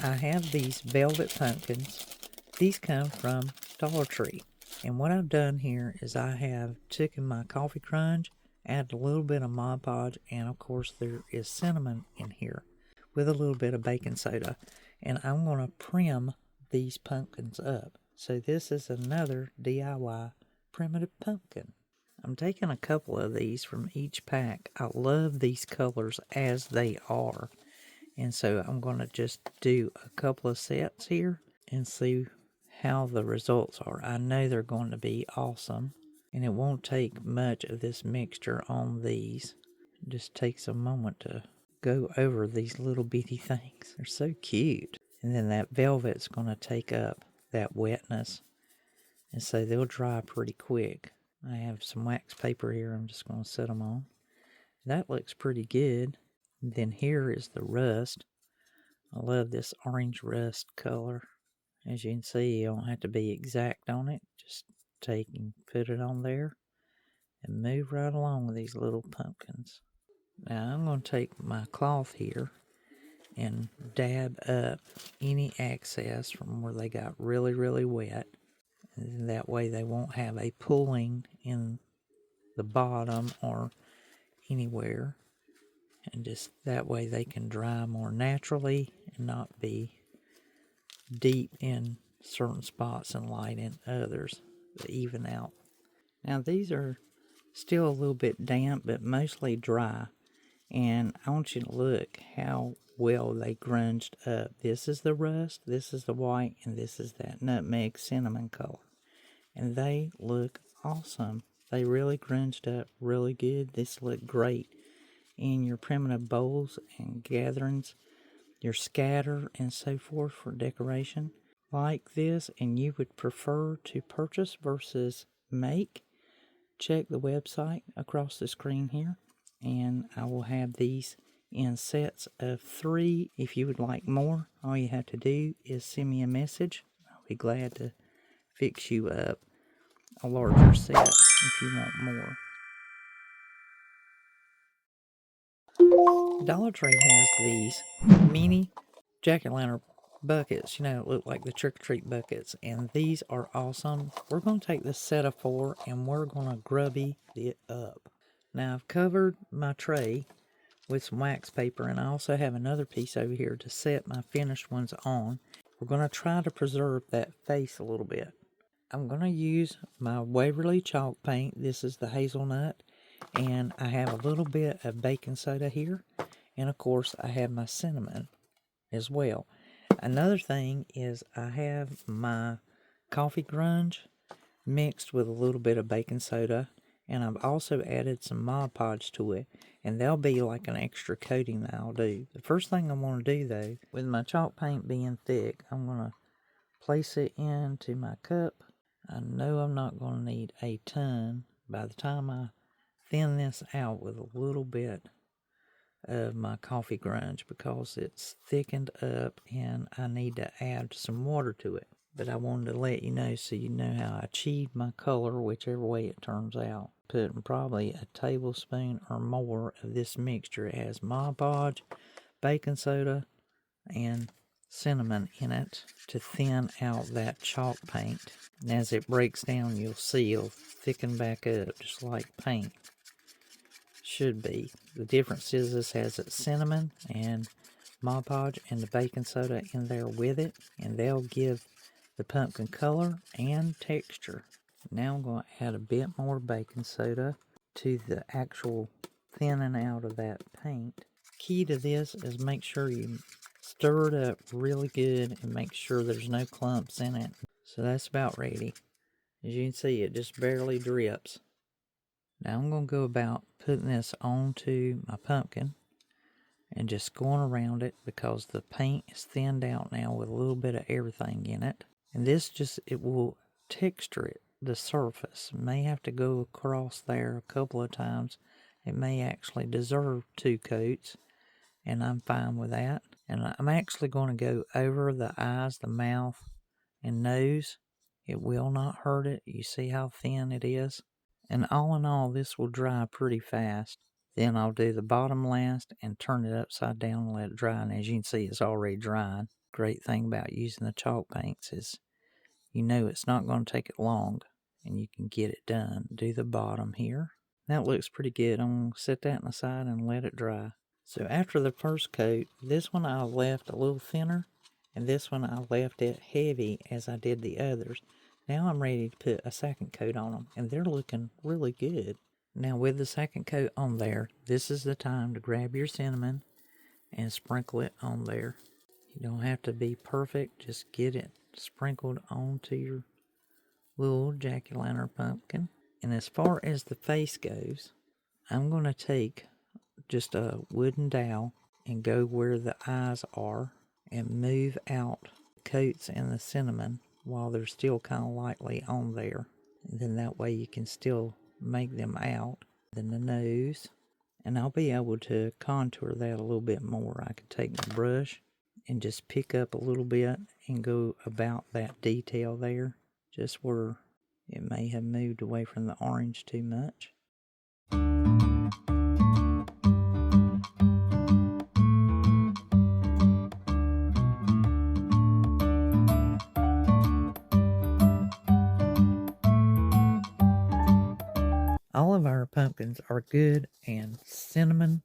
I have these velvet pumpkins. These come from Dollar Tree. And what I've done here is I have taken my coffee grunge, added a little bit of Mod Podge, and of course there is cinnamon in here with a little bit of baking soda. And I'm going to prim these pumpkins up. So this is another DIY primitive pumpkin. I'm taking a couple of these from each pack. I love these colors as they are. And so I'm going to just do a couple of sets here and see how the results are. I know they're going to be awesome. And it won't take much of this mixture on these. It just takes a moment to go over these little bitty things. They're so cute. And then that velvet's going to take up that wetness. And so they'll dry pretty quick. I have some wax paper here I'm just going to set them on. That looks pretty good. And then here is the rust. I love this orange rust color. As you can see, you don't have to be exact on it. Just take and put it on there and move right along with these little pumpkins. Now I'm going to take my cloth here and dab up any excess from where they got really, really wet. And that way they won't have a pooling in the bottom or anywhere. And just that way they can dry more naturally and not be deep in certain spots and light in others to even out. Now these are still a little bit damp but mostly dry. And I want you to look how well they grunged up. This is the rust, this is the white, and this is that nutmeg cinnamon color. And they look awesome. They really grunged up really good. This look great in your primitive bowls and gatherings, your scatter and so forth for decoration like this, and you would prefer to purchase versus make, check the website across the screen here, and I will have these in sets of 3. If you would like more, all you have to do is send me a message. I'll be glad to fix you up a larger set if you want more. Dollar Tree has these mini jack-o'-lantern buckets, look like the trick-or-treat buckets, and these are awesome. We're going to take this set of 4 and we're going to grubby it up. Now I've covered my tray with some wax paper, and I also have another piece over here to set my finished ones on. We're going to try to preserve that face a little bit. I'm going to use my Waverly chalk paint. This is the hazelnut, and I have a little bit of baking soda here, and of course I have my cinnamon as well. Another thing is I have my coffee grunge mixed with a little bit of baking soda, and I've also added some Mod Podge to it, and they'll be like an extra coating that I'll do. The first thing I want to do though, with my chalk paint being thick, I'm going to place it into my cup. I know I'm not going to need a ton. By the time I thin this out with a little bit of my coffee grunge, because it's thickened up and I need to add some water to it. But I wanted to let you know so you know how I achieved my color, whichever way it turns out. Putting probably a tablespoon or more of this mixture. It has Mod Podge, baking soda, and cinnamon in it to thin out that chalk paint. And as it breaks down, you'll see it'll thicken back up just like paint should be. The difference is this has its cinnamon and Mod Podge and the baking soda in there with it, and they'll give the pumpkin color and texture. Now I'm going to add a bit more baking soda to the actual thinning out of that paint. Key to this is make sure you stir it up really good and make sure there's no clumps in it. So that's about ready. As you can see, it just barely drips. Now I'm going to go about putting this onto my pumpkin and just going around it, because the paint is thinned out now with a little bit of everything in it. And this it will texture it, the surface. It may have to go across there a couple of times. It may actually deserve 2 coats, and I'm fine with that. And I'm actually going to go over the eyes, the mouth, and nose. It will not hurt it. You see how thin it is? And all in all, this will dry pretty fast. Then I'll do the bottom last and turn it upside down and let it dry. And as you can see, it's already drying. Great thing about using the chalk paints is you know it's not going to take it long and you can get it done. Do the bottom here. That looks pretty good. I'm going to set that aside and let it dry. So after the first coat, this one I left a little thinner and this one I left it heavy as I did the others. Now I'm ready to put a second coat on them and they're looking really good. Now with the second coat on there, this is the time to grab your cinnamon and sprinkle it on there. You don't have to be perfect, just get it sprinkled onto your little jack-o'-lantern pumpkin. And as far as the face goes, I'm going to take just a wooden dowel and go where the eyes are and move out the coats and the cinnamon while they're still kind of lightly on there. And then that way you can still make them out. Then the nose, and I'll be able to contour that a little bit more. I could take my brush and just pick up a little bit and go about that detail there, just where it may have moved away from the orange too much. All of our pumpkins are good and cinnamonly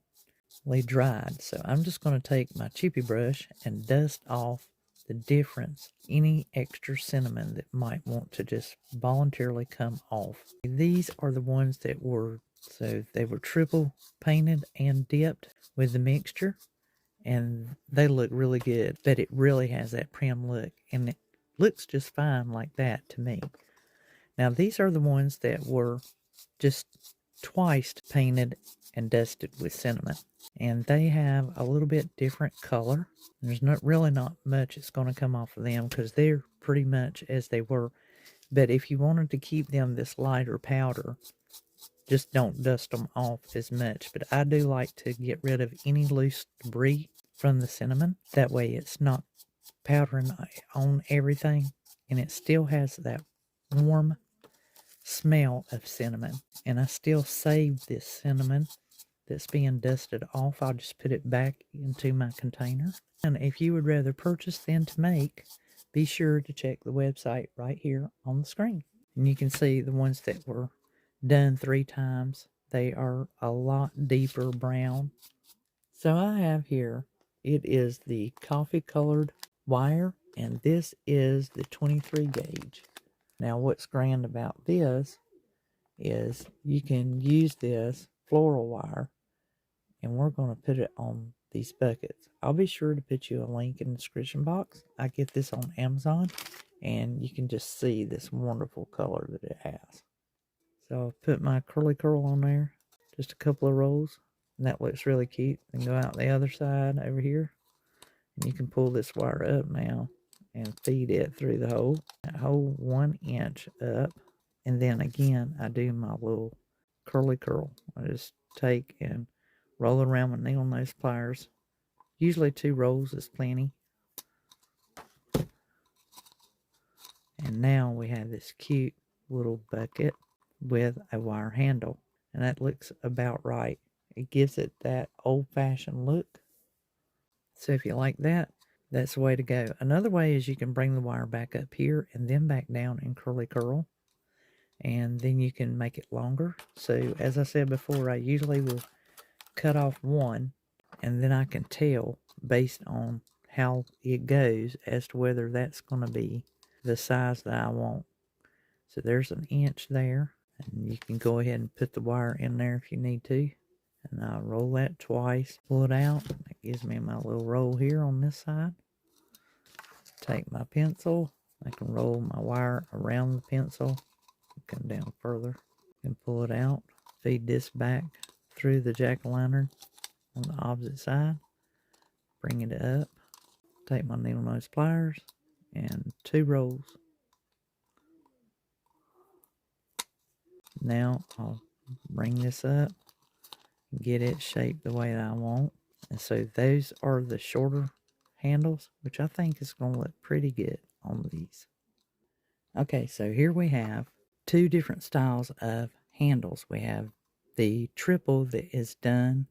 dried, so I'm just going to take my chippy brush and dust off the difference, any extra cinnamon that might want to just voluntarily come off. These are the ones that were, so they were triple painted and dipped with the mixture, and they look really good, but it really has that prim look, and it looks just fine like that to me. Now these are the ones that were just twice painted and dusted with cinnamon, and they have a little bit different color. There's really not much that's going to come off of them because they're pretty much as they were, but if you wanted to keep them this lighter powder, just don't dust them off as much. But I do like to get rid of any loose debris from the cinnamon, that way it's not powdering on everything and it still has that warm smell of cinnamon. And I still save this cinnamon that's being dusted off. I'll just put it back into my container. And if you would rather purchase than to make, be sure to check the website right here on the screen. And you can see the ones that were done 3 times. They are a lot deeper brown. So I have here, it is the coffee colored wire, and this is the 23 gauge. Now what's grand about this is you can use this floral wire, and we're going to put it on these buckets. I'll be sure to put you a link in the description box. I get this on Amazon, and you can just see this wonderful color that it has. So I'll put my curly curl on there, just a couple of rolls, and that looks really cute. Then go out the other side over here, and you can pull this wire up now and feed it through the hole. That hole 1 inch up, and then again I do my little curly curl. I just take and roll it around with needle nose pliers. Usually 2 rolls is plenty. And now we have this cute little bucket with a wire handle, and that looks about right. It gives it that old-fashioned look. So if you like that, that's the way to go. Another way is you can bring the wire back up here and then back down in curly curl, and then you can make it longer. So as I said before, I usually will cut off one, and then I can tell based on how it goes as to whether that's going to be the size that I want. So there's 1 inch there, and you can go ahead and put the wire in there if you need to. And I'll roll that twice, pull it out. That gives me my little roll here on this side. Take my pencil, I can roll my wire around the pencil, come down further, and pull it out. Feed this back through the jack-o'-lantern on the opposite side. Bring it up. Take my needle nose pliers and 2 rolls. Now I'll bring this up and get it shaped the way that I want. And so those are the shorter handles, which I think is going to look pretty good on these. Okay, so here we have 2 different styles of handles. We have the triple that is done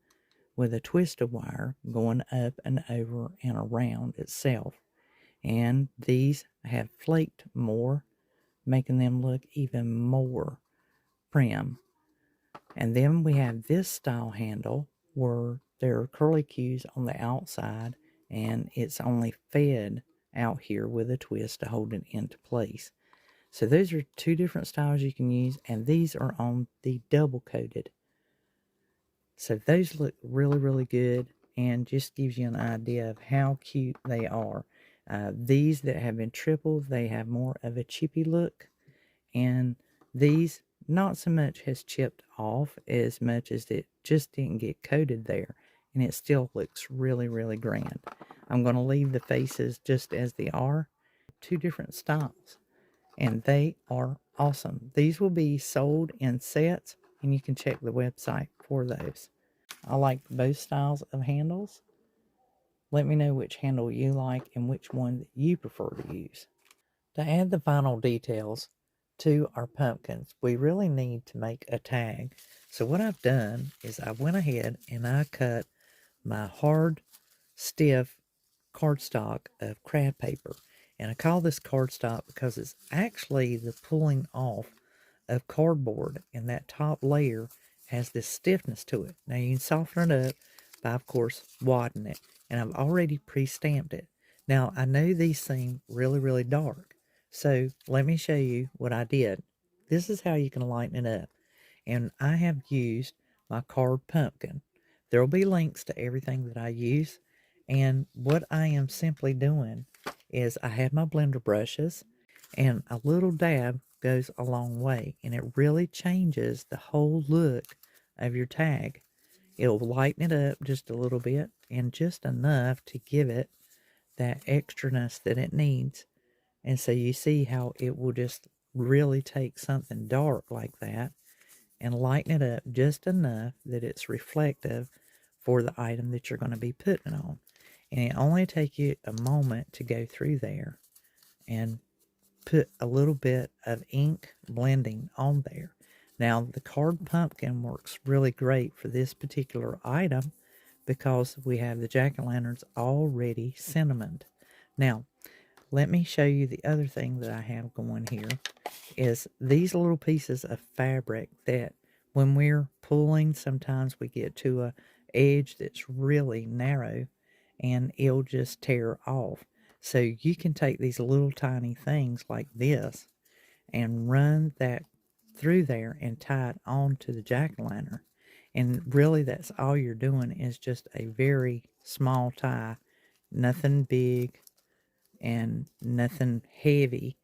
with a twist of wire going up and over and around itself. And these have flaked more, making them look even more prim. And then we have this style handle where there are curly cues on the outside and it's only fed out here with a twist to hold it into place. So those are two different styles you can use, and these are on the double coated. So those look really, really good and just gives you an idea of how cute they are. These that have been tripled, they have more of a chippy look, and these not so much has chipped off as much as it just didn't get coated there, and it still looks really, really grand. I'm going to leave the faces just as they are. Two different styles, and they are awesome. These will be sold in sets, and you can check the website for those. I like both styles of handles. Let me know which handle you like and which one that you prefer to use. To add the final details to our pumpkins, we really need to make a tag. So what I've done is I went ahead and I cut my hard, stiff cardstock of craft paper. And I call this cardstock because it's actually the pulling off of cardboard, and that top layer has this stiffness to it. Now you can soften it up by, of course, wadding it. And I've already pre-stamped it. Now I know these seem really, really dark. So let me show you what I did. This is how you can lighten it up. And I have used my card pumpkin. There will be links to everything that I use. And what I am simply doing is I have my blender brushes, and a little dab goes a long way, and it really changes the whole look of your tag. It'll lighten it up just a little bit, and just enough to give it that extraness that it needs. And so you see how it will just really take something dark like that and lighten it up just enough that it's reflective for the item that you're going to be putting on. And it only takes you a moment to go through there and put a little bit of ink blending on there. Now, the card pumpkin works really great for this particular item because we have the jack-o'-lanterns already cinnamoned. Now, let me show you the other thing that I have going here is these little pieces of fabric that when we're pulling, sometimes we get to a edge that's really narrow and it'll just tear off. So you can take these little tiny things like this and run that through there and tie it onto the jack-o'-lantern. And really that's all you're doing is just a very small tie, nothing big and nothing heavy.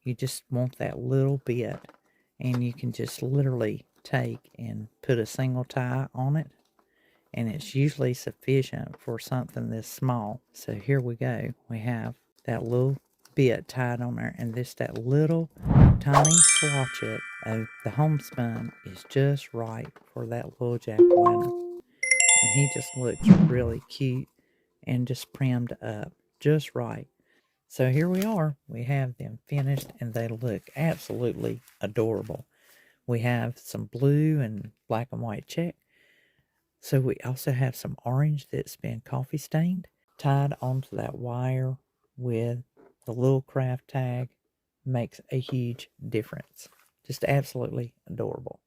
You just want that little bit, and you can just literally take and put a single tie on it, and it's usually sufficient for something this small. So here we go. We have that little bit tied on there, and that little tiny swatchet of the homespun is just right for that little jack-o'-lantern. And he just looks really cute and just primmed up just right. So here we are. We have them finished, and they look absolutely adorable. We have some blue and black and white check. So we also have some orange that's been coffee stained, tied onto that wire with the little craft tag. Makes a huge difference. Just absolutely adorable.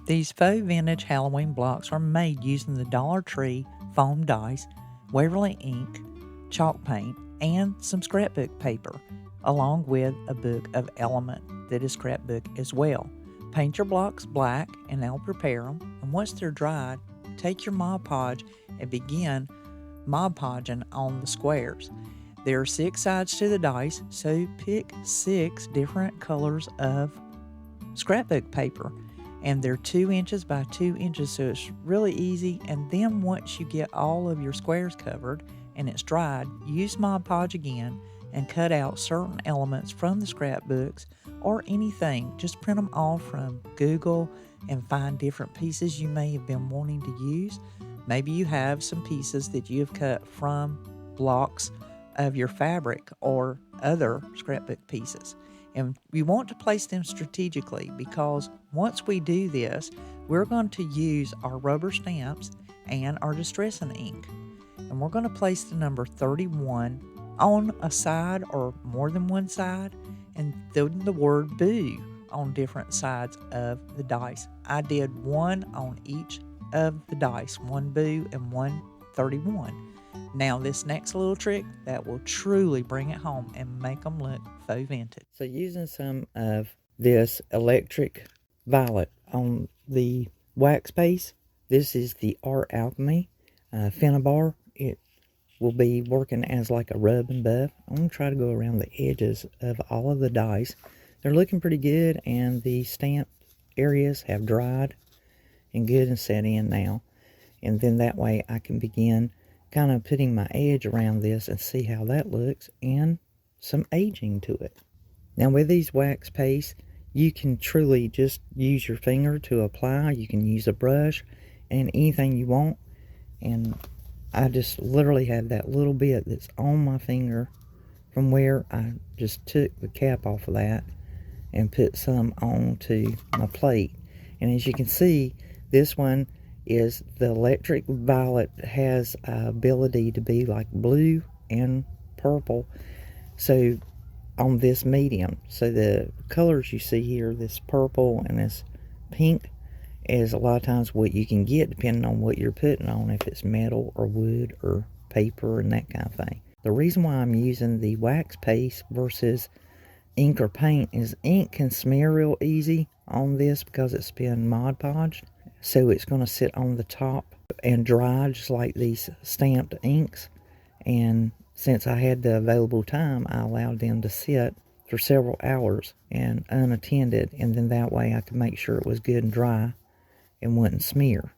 These faux vintage Halloween blocks are made using the Dollar Tree foam dice, Waverly ink, chalk paint, and some scrapbook paper, along with a book of element that is scrapbook as well. Paint your blocks black and they'll prepare them, and once they're dried, take your Mod Podge and begin Mod Podging on the squares. There are 6 sides to the dice, so pick 6 different colors of scrapbook paper. And they're 2 inches by 2 inches, so it's really easy. And then once you get all of your squares covered and it's dried, use Mod Podge again and cut out certain elements from the scrapbooks or anything. Just print them off from Google and find different pieces you may have been wanting to use. Maybe you have some pieces that you have cut from blocks of your fabric or other scrapbook pieces. And we want to place them strategically because once we do this, we're going to use our rubber stamps and our distressing ink. And we're going to place the number 31 on a side or more than one side, and then the word boo on different sides of the dice. I did one on each of the dice, one boo and one 31. Now this next little trick that will truly bring it home and make them look faux vintage. So using some of this electric violet on the wax base, this is the Art Alchemy Finnabar. It will be working as like a rub and buff. I'm going to try to go around the edges of all of the dice. They're looking pretty good, and the stamp areas have dried and good and set in now. And then that way I can begin kind of putting my edge around this and see how that looks, and some aging to it. Now with these wax pastes, you can truly just use your finger to apply. You can use a brush and anything you want. And I just literally have that little bit that's on my finger from where I just took the cap off of that and put some onto my plate. And as you can see, this one is the electric violet has ability to be like blue and purple, so on this medium. So the colors you see here, this purple and this pink, is a lot of times what you can get depending on what you're putting on, if it's metal or wood or paper and that kind of thing. The reason why I'm using the wax paste versus ink or paint is ink can smear real easy on this because it's been Mod Podged. So it's going to sit on the top and dry just like these stamped inks. And since I had the available time, I allowed them to sit for several hours and unattended. And then that way I could make sure it was good and dry and wouldn't smear.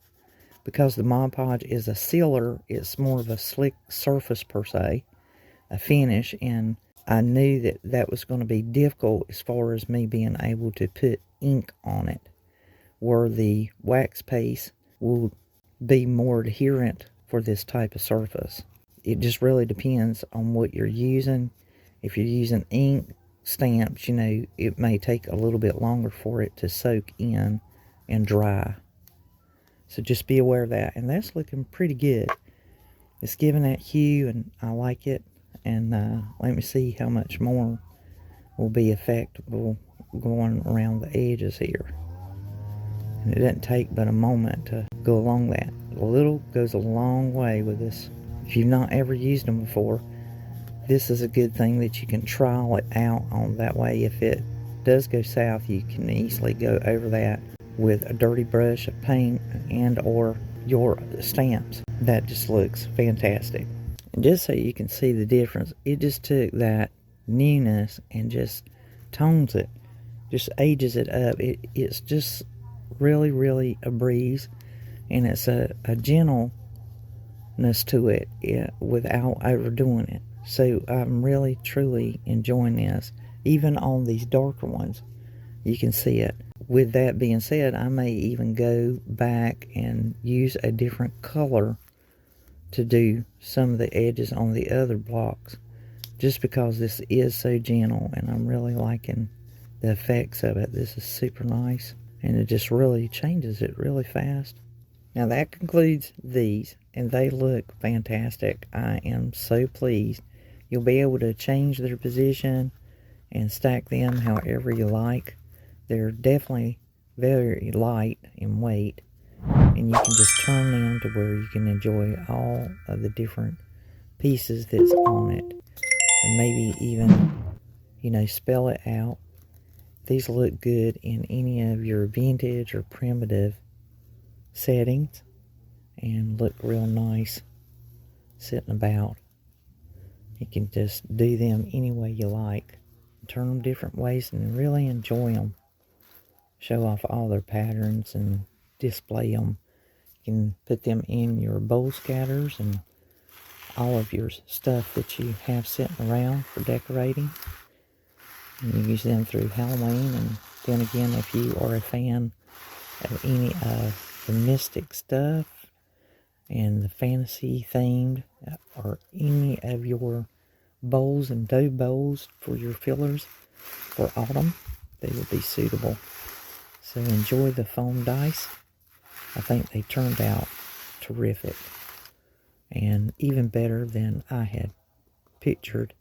Because the Mod Podge is a sealer, it's more of a slick surface per se, a finish. And I knew that that was going to be difficult as far as me being able to put ink on it, where the wax paste will be more adherent for this type of surface. It just really depends on what you're using. If you're using ink stamps, you know, it may take a little bit longer for it to soak in and dry. So just be aware of that. And that's looking pretty good. It's giving that hue, and I like it. And let me see how much more will be effective going around the edges here. And it doesn't take but a moment to go along that. A little goes a long way with this. If you've not ever used them before, this is a good thing that you can trial it out on. That way, if it does go south, you can easily go over that with a dirty brush of paint and or your stamps. That just looks fantastic. And just so you can see the difference, it just took that newness and just tones it, just ages it up. It's just really a breeze, and it's a gentleness to it, without overdoing it. So I'm really truly enjoying this. Even on these darker ones, you can see it. With that being said, I may even go back and use a different color to do some of the edges on the other blocks, just because this is so gentle and I'm really liking the effects of it. This is super nice, and it just really changes it really fast. Now that concludes these, and they look fantastic. I am so pleased. You'll be able to change their position and stack them however you like. They're definitely very light in weight, and you can just turn them to where you can enjoy all of the different pieces that's on it, and maybe even, you know, spell it out. These look good in any of your vintage or primitive settings and look real nice sitting about. You can just do them any way you like, turn them different ways, and really enjoy them. Show off all their patterns and display them. You can put them in your bowl scatters and all of your stuff that you have sitting around for decorating. And you use them through Halloween, and then again, if you are a fan of any of the mystic stuff, and the fantasy themed, or any of your bowls and dough bowls for your fillers for autumn, they will be suitable. So enjoy the foam dice. I think they turned out terrific, and even better than I had pictured.